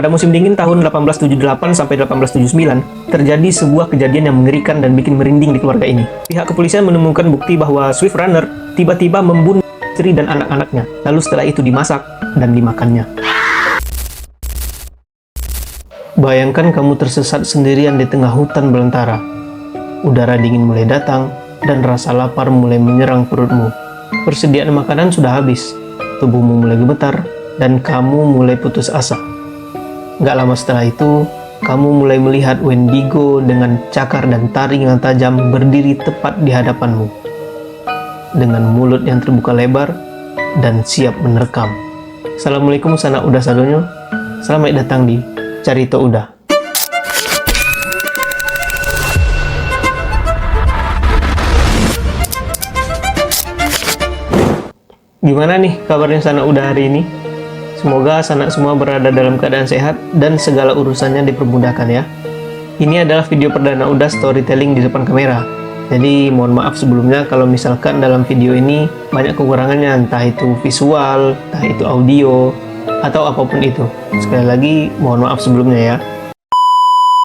Pada musim dingin tahun 1878 sampai 1879, terjadi sebuah kejadian yang mengerikan dan bikin merinding di keluarga ini. Pihak kepolisian menemukan bukti bahwa Swift Runner tiba-tiba membunuh istri dan anak-anaknya, lalu setelah itu dimasak dan dimakannya. Bayangkan kamu tersesat sendirian di tengah hutan belantara. Udara dingin mulai datang, dan rasa lapar mulai menyerang perutmu. Persediaan makanan sudah habis, tubuhmu mulai gemetar, dan kamu mulai putus asa. Gak lama setelah itu, kamu mulai melihat Wendigo dengan cakar dan taring yang tajam berdiri tepat di hadapanmu. Dengan mulut yang terbuka lebar dan siap menerkam. Assalamualaikum sanak udah sadonyo. Selamat datang di Carito Udah. Gimana nih kabarnya sanak udah hari ini? Semoga sanak semua berada dalam keadaan sehat dan segala urusannya dipermudahkan ya. Ini adalah video perdana Udah storytelling di depan kamera. Jadi mohon maaf sebelumnya kalau misalkan dalam video ini banyak kekurangannya, entah itu visual, entah itu audio, atau apapun itu. Sekali lagi mohon maaf sebelumnya ya.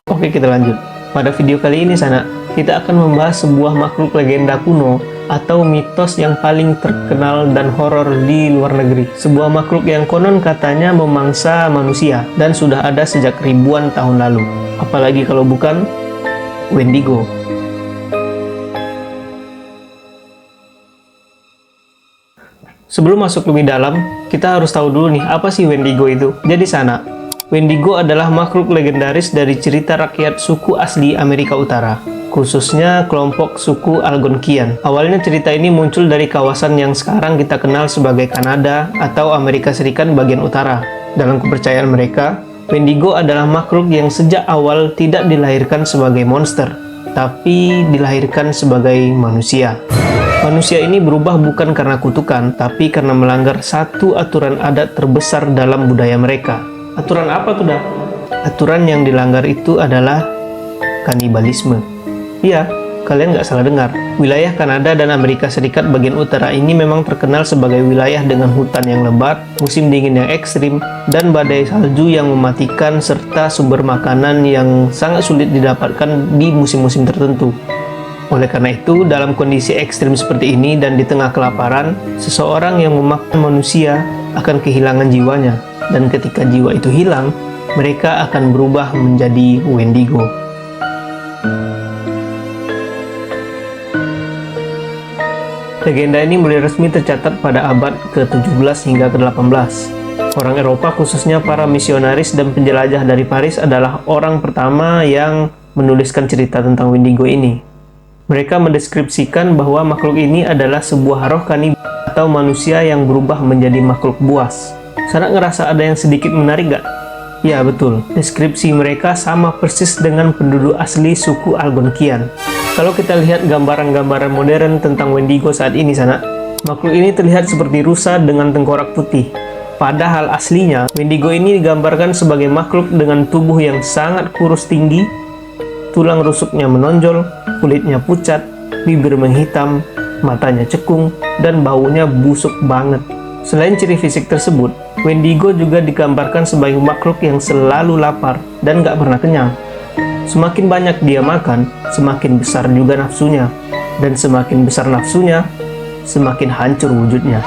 Oke, kita lanjut. Pada video kali ini sanak, kita akan membahas sebuah makhluk legenda kuno atau mitos yang paling terkenal dan horor di luar negeri. Sebuah makhluk yang konon katanya memangsa manusia dan sudah ada sejak ribuan tahun lalu. Apalagi kalau bukan Wendigo. Sebelum masuk lebih dalam, kita harus tahu dulu nih apa sih Wendigo itu. Jadi sana, Wendigo adalah makhluk legendaris dari cerita rakyat suku asli Amerika Utara, khususnya kelompok suku Algonquian. Awalnya cerita ini muncul dari kawasan yang sekarang kita kenal sebagai Kanada atau Amerika Serikat bagian utara. Dalam kepercayaan mereka, Wendigo adalah makhluk yang sejak awal tidak dilahirkan sebagai monster, tapi dilahirkan sebagai manusia. Manusia ini berubah bukan karena kutukan, tapi karena melanggar satu aturan adat terbesar dalam budaya mereka. Aturan apa tuh dah? Aturan yang dilanggar itu adalah kanibalisme. Iya, kalian nggak salah dengar. Wilayah Kanada dan Amerika Serikat bagian utara ini memang terkenal sebagai wilayah dengan hutan yang lebat, musim dingin yang ekstrim, dan badai salju yang mematikan, serta sumber makanan yang sangat sulit didapatkan di musim-musim tertentu. Oleh karena itu, dalam kondisi ekstrim seperti ini dan di tengah kelaparan, seseorang yang memakan manusia akan kehilangan jiwanya. Dan ketika jiwa itu hilang, mereka akan berubah menjadi Wendigo. Legenda ini mulai resmi tercatat pada abad ke-17 hingga ke-18. Orang Eropa, khususnya para misionaris dan penjelajah dari Paris, adalah orang pertama yang menuliskan cerita tentang Wendigo ini. Mereka mendeskripsikan bahwa makhluk ini adalah sebuah roh kanibal atau manusia yang berubah menjadi makhluk buas. Sanak ngerasa ada yang sedikit menarik gak? Ya betul, deskripsi mereka sama persis dengan penduduk asli suku Algonquian. Kalau kita lihat gambaran-gambaran modern tentang Wendigo saat ini sanak, makhluk ini terlihat seperti rusa dengan tengkorak putih. Padahal aslinya, Wendigo ini digambarkan sebagai makhluk dengan tubuh yang sangat kurus tinggi, tulang rusuknya menonjol, kulitnya pucat, bibir menghitam, matanya cekung, dan baunya busuk banget. Selain ciri fisik tersebut, Wendigo juga digambarkan sebagai makhluk yang selalu lapar dan gak pernah kenyang. Semakin banyak dia makan, semakin besar juga nafsunya. Dan semakin besar nafsunya, semakin hancur wujudnya.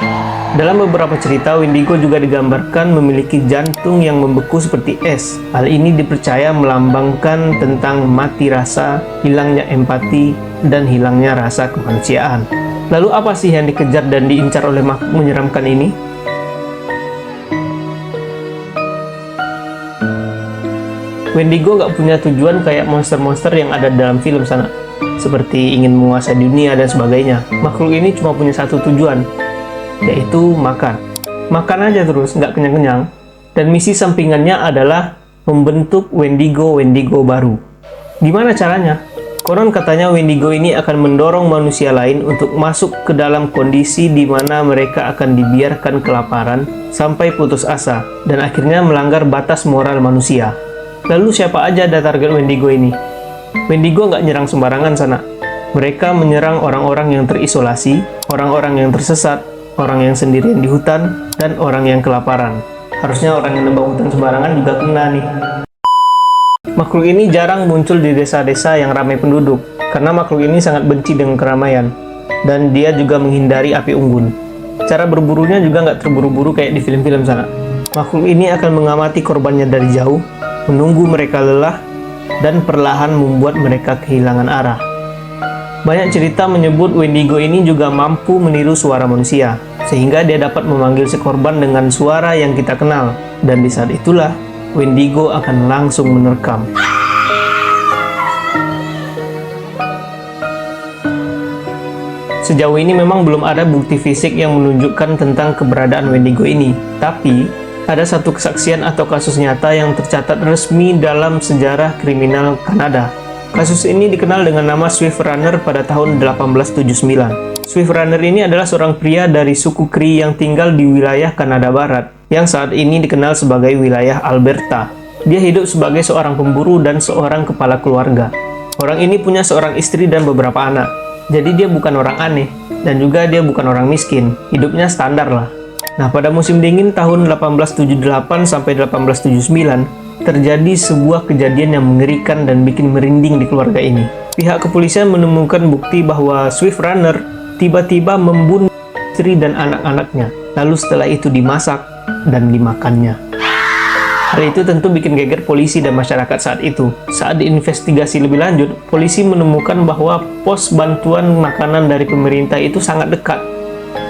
Dalam beberapa cerita, Wendigo juga digambarkan memiliki jantung yang membeku seperti es. Hal ini dipercaya melambangkan tentang mati rasa, hilangnya empati, dan hilangnya rasa kemanusiaan. Lalu apa sih yang dikejar dan diincar oleh makhluk menyeramkan ini? Wendigo gak punya tujuan kayak monster-monster yang ada dalam film sana, seperti ingin menguasai dunia dan sebagainya. Makhluk ini cuma punya satu tujuan, yaitu makan. Makan aja terus, nggak kenyang-kenyang. Dan misi sampingannya adalah membentuk Wendigo-Wendigo baru. Gimana caranya? Konon katanya Wendigo ini akan mendorong manusia lain untuk masuk ke dalam kondisi di mana mereka akan dibiarkan kelaparan sampai putus asa, dan akhirnya melanggar batas moral manusia. Lalu siapa aja ada target Wendigo ini? Wendigo nggak nyerang sembarangan sana. Mereka menyerang orang-orang yang terisolasi, orang-orang yang tersesat, orang yang sendirian di hutan, dan orang yang kelaparan. Harusnya orang yang nebang hutan sembarangan juga kena nih. Makhluk ini jarang muncul di desa-desa yang ramai penduduk, karena makhluk ini sangat benci dengan keramaian, dan dia juga menghindari api unggun. Cara berburunya juga nggak terburu-buru kayak di film-film sana. Makhluk ini akan mengamati korbannya dari jauh, menunggu mereka lelah, dan perlahan membuat mereka kehilangan arah. Banyak cerita menyebut Wendigo ini juga mampu meniru suara manusia, sehingga dia dapat memanggil si korban dengan suara yang kita kenal, dan di saat itulah Wendigo akan langsung menerkam. Sejauh ini memang belum ada bukti fisik yang menunjukkan tentang keberadaan Wendigo ini, tapi ada satu kesaksian atau kasus nyata yang tercatat resmi dalam sejarah kriminal Kanada. Kasus ini dikenal dengan nama Swift Runner pada tahun 1879. Swift Runner ini adalah seorang pria dari suku Cree yang tinggal di wilayah Kanada Barat, yang saat ini dikenal sebagai wilayah Alberta. Dia hidup sebagai seorang pemburu dan seorang kepala keluarga. Orang ini punya seorang istri dan beberapa anak. Jadi dia bukan orang aneh, dan juga dia bukan orang miskin. Hidupnya standar lah. Nah, pada musim dingin tahun 1878 sampai 1879, terjadi sebuah kejadian yang mengerikan dan bikin merinding di keluarga ini. Pihak kepolisian menemukan bukti bahwa Swift Runner tiba-tiba membunuh istri dan anak-anaknya. Lalu setelah itu dimasak dan dimakannya. Hal itu tentu bikin geger polisi dan masyarakat saat itu. Saat diinvestigasi lebih lanjut, polisi menemukan bahwa pos bantuan makanan dari pemerintah itu sangat dekat.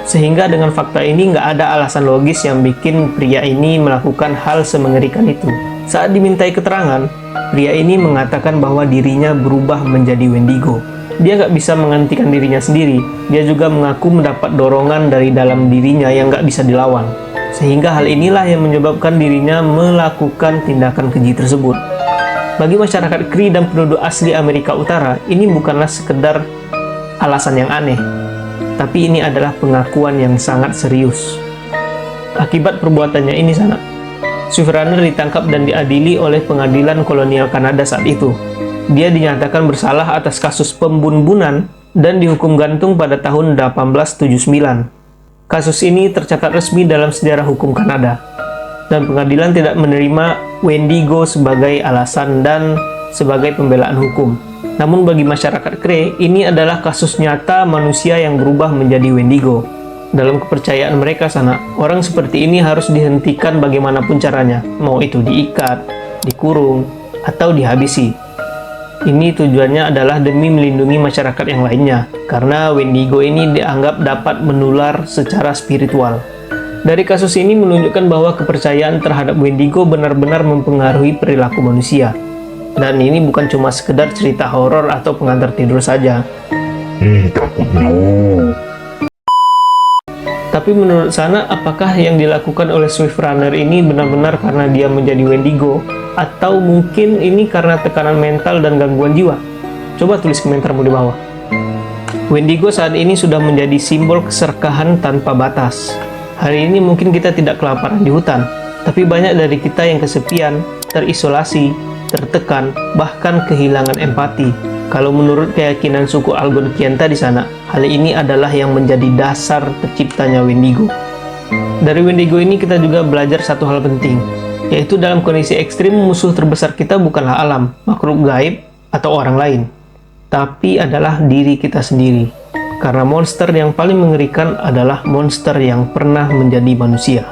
Sehingga dengan fakta ini nggak ada alasan logis yang bikin pria ini melakukan hal semengerikan itu. Saat dimintai keterangan, pria ini mengatakan bahwa dirinya berubah menjadi Wendigo. Dia nggak bisa menghentikan dirinya sendiri. Dia juga mengaku mendapat dorongan dari dalam dirinya yang nggak bisa dilawan. Sehingga hal inilah yang menyebabkan dirinya melakukan tindakan keji tersebut. Bagi masyarakat Cree dan penduduk asli Amerika Utara, ini bukanlah sekedar alasan yang aneh, tapi ini adalah pengakuan yang sangat serius. Akibat perbuatannya ini sana, Swift Runner ditangkap dan diadili oleh pengadilan kolonial Kanada saat itu. Dia dinyatakan bersalah atas kasus pembunuhan dan dihukum gantung pada tahun 1879. Kasus ini tercatat resmi dalam sejarah hukum Kanada, dan pengadilan tidak menerima Wendigo sebagai alasan dan sebagai pembelaan hukum. Namun bagi masyarakat Cree, ini adalah kasus nyata manusia yang berubah menjadi Wendigo. Dalam kepercayaan mereka sana, orang seperti ini harus dihentikan bagaimanapun caranya, mau itu diikat, dikurung, atau dihabisi. Ini tujuannya adalah demi melindungi masyarakat yang lainnya, karena Wendigo ini dianggap dapat menular secara spiritual. Dari kasus ini menunjukkan bahwa kepercayaan terhadap Wendigo benar-benar mempengaruhi perilaku manusia. Dan ini bukan cuma sekedar cerita horor atau pengantar tidur saja. Tapi menurut sana, apakah yang dilakukan oleh Swift Runner ini benar-benar karena dia menjadi Wendigo? Atau mungkin ini karena tekanan mental dan gangguan jiwa? Coba tulis komentarmu di bawah. Wendigo saat ini sudah menjadi simbol keserakahan tanpa batas. Hari ini mungkin kita tidak kelaparan di hutan, tapi banyak dari kita yang kesepian, terisolasi, tertekan, bahkan kehilangan empati. Kalau menurut keyakinan suku Algonquian di sana, hal ini adalah yang menjadi dasar terciptanya Wendigo. Dari Wendigo ini kita juga belajar satu hal penting, yaitu dalam kondisi ekstrim musuh terbesar kita bukanlah alam, makhluk gaib, atau orang lain, tapi adalah diri kita sendiri. Karena monster yang paling mengerikan adalah monster yang pernah menjadi manusia.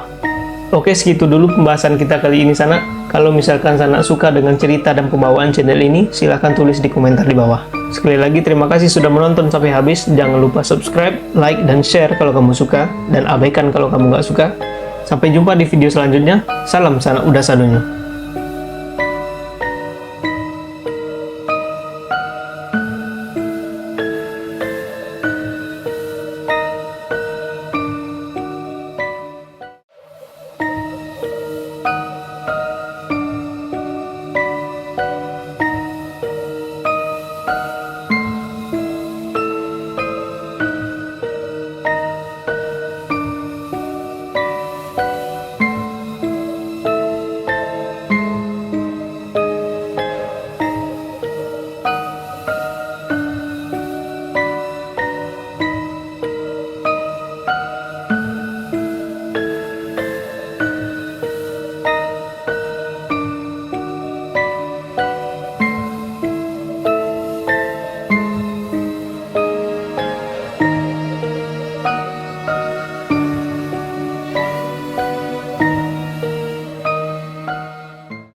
Oke, segitu dulu pembahasan kita kali ini sana. Kalau misalkan sana suka dengan cerita dan pembawaan channel ini, silahkan tulis di komentar di bawah. Sekali lagi terima kasih sudah menonton sampai habis. Jangan lupa subscribe, like, dan share kalau kamu suka, dan abaikan kalau kamu nggak suka. Sampai jumpa di video selanjutnya. Salam sanak udah sadunya.